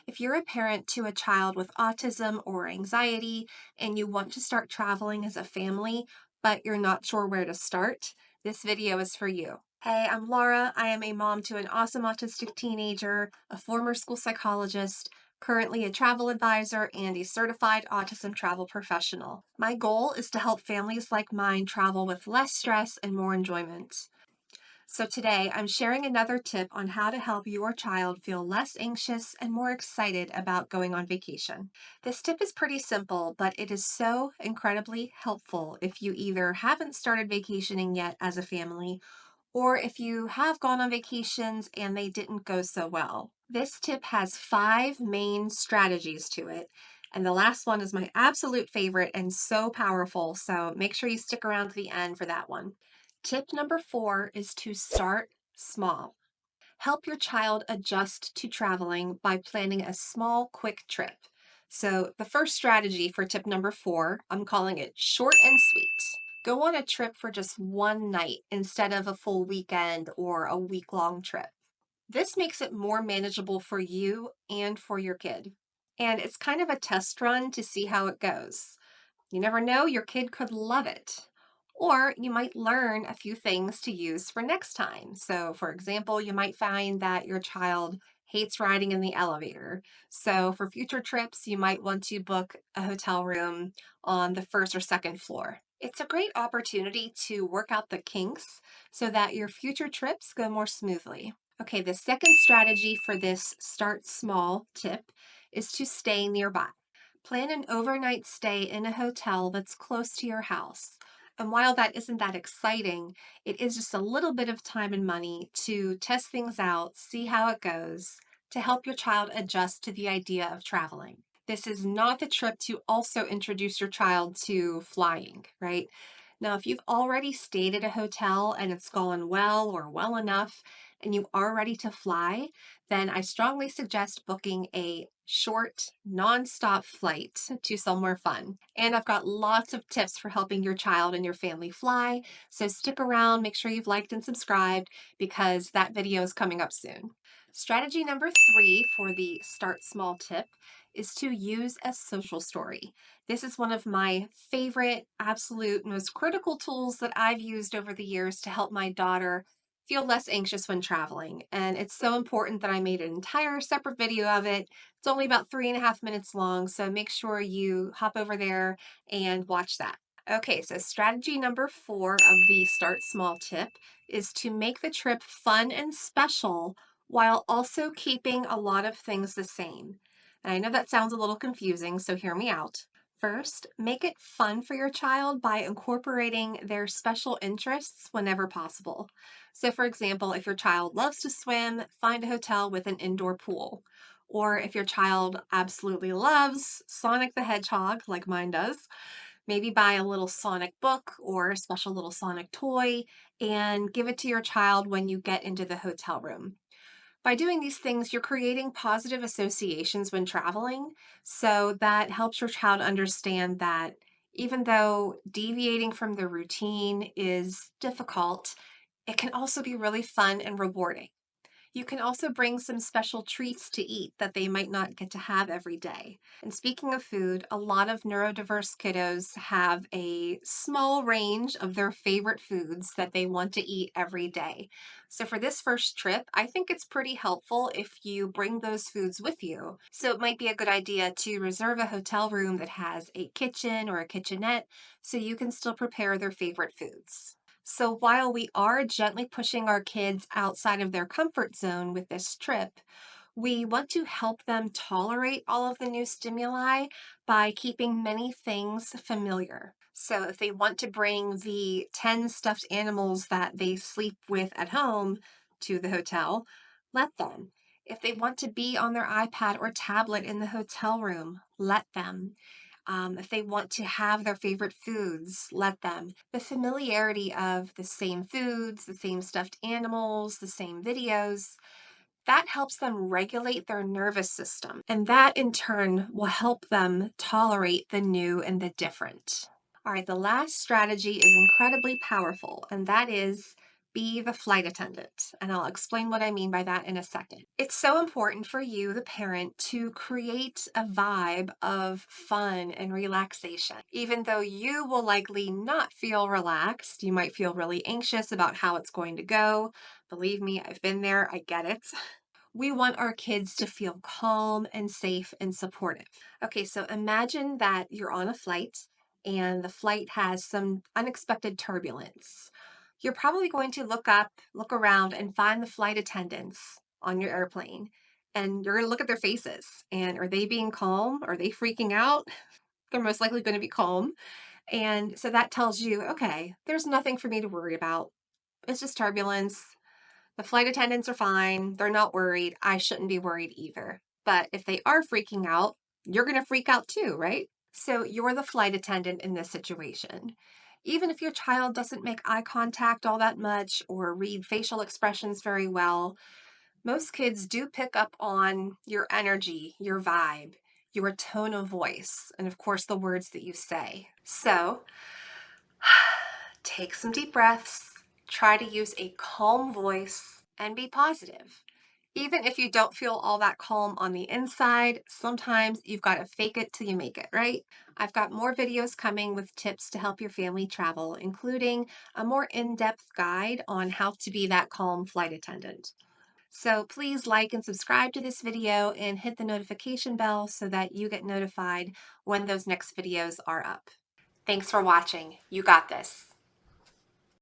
If you're a parent to a child with autism or anxiety and you want to start traveling as a family, but you're not sure where to start, this video is for you. Hey, I'm Laura. I am a mom to an awesome autistic teenager, a former school psychologist, currently a travel advisor, and a certified autism travel professional. My goal is to help families like mine travel with less stress and more enjoyment. So today I'm sharing another tip on how to help your child feel less anxious and more excited about going on vacation. This tip is pretty simple, but it is so incredibly helpful if you either haven't started vacationing yet as a family, or if you have gone on vacations and they didn't go so well. This tip has 5 main strategies to it, and the last one is my absolute favorite and so powerful, so make sure you stick around to the end for that one. Tip number 4 is to start small. Help your child adjust to traveling by planning a small, quick trip. So, the first strategy for tip number 4, I'm calling it short and sweet. Go on a trip for just one night instead of a full weekend or a week-long trip. This makes it more manageable for you and for your kid. And it's kind of a test run to see how it goes. You never know, your kid could love it. Or you might learn a few things to use for next time. So, for example, you might find that your child hates riding in the elevator. So, for future trips, you might want to book a hotel room on the first or second floor. It's a great opportunity to work out the kinks so that your future trips go more smoothly. Okay, the second strategy for this start small tip is to stay nearby. Plan an overnight stay in a hotel that's close to your house. And while that isn't that exciting, it is just a little bit of time and money to test things out, see how it goes, to help your child adjust to the idea of traveling. This is not the trip to also introduce your child to flying, right? Now, if you've already stayed at a hotel and it's gone well or well enough, and you are ready to fly, then I strongly suggest booking a short, non-stop flight to somewhere fun. And I've got lots of tips for helping your child and your family fly, so stick around, make sure you've liked and subscribed because that video is coming up soon. Strategy number 3 for the start small tip is to use a social story. This is one of my favorite, absolute, most critical tools that I've used over the years to help my daughter feel less anxious when traveling. And it's so important that I made an entire separate video of it. It's only about 3.5 minutes long, so make sure you hop over there and watch that. Okay, so strategy number 4 of the start small tip is to make the trip fun and special while also keeping a lot of things the same. And I know that sounds a little confusing, so hear me out. First, make it fun for your child by incorporating their special interests whenever possible. So, for example, if your child loves to swim, find a hotel with an indoor pool. Or if your child absolutely loves Sonic the Hedgehog, like mine does, maybe buy a little Sonic book or a special little Sonic toy and give it to your child when you get into the hotel room. By doing these things, you're creating positive associations when traveling, so that helps your child understand that even though deviating from the routine is difficult, it can also be really fun and rewarding. You can also bring some special treats to eat that they might not get to have every day. And speaking of food, a lot of neurodiverse kiddos have a small range of their favorite foods that they want to eat every day. So for this first trip, I think it's pretty helpful if you bring those foods with you. So it might be a good idea to reserve a hotel room that has a kitchen or a kitchenette so you can still prepare their favorite foods. So while we are gently pushing our kids outside of their comfort zone with this trip, we want to help them tolerate all of the new stimuli by keeping many things familiar. So if they want to bring the 10 stuffed animals that they sleep with at home to the hotel, let them. If they want to be on their iPad or tablet in the hotel room, let them. If they want to have their favorite foods, let them. The familiarity of the same foods, the same stuffed animals, the same videos, that helps them regulate their nervous system. And that in turn will help them tolerate the new and the different. All right, the last strategy is incredibly powerful, and that is Be the flight attendant, and I'll explain what I mean by that in a second. It's so important for you, the parent, to create a vibe of fun and relaxation. Even though you will likely not feel relaxed, you might feel really anxious about how it's going to go. Believe me, I've been there, I get it. We want our kids to feel calm and safe and supportive. Okay, so imagine that you're on a flight and the flight has some unexpected turbulence. You're probably going to look up, look around, and find the flight attendants on your airplane. And you're going to look at their faces. And are they being calm? Are they freaking out? They're most likely going to be calm. And so that tells you, okay, there's nothing for me to worry about. It's just turbulence. The flight attendants are fine. They're not worried. I shouldn't be worried either. But if they are freaking out, you're going to freak out too, right? So you're the flight attendant in this situation. Even if your child doesn't make eye contact all that much or read facial expressions very well, most kids do pick up on your energy, your vibe, your tone of voice, and of course the words that you say. So take some deep breaths, try to use a calm voice, and be positive. Even if you don't feel all that calm on the inside, sometimes you've got to fake it till you make it, right? I've got more videos coming with tips to help your family travel, including a more in-depth guide on how to be that calm flight attendant. So please like and subscribe to this video and hit the notification bell so that you get notified when those next videos are up. Thanks for watching. You got this.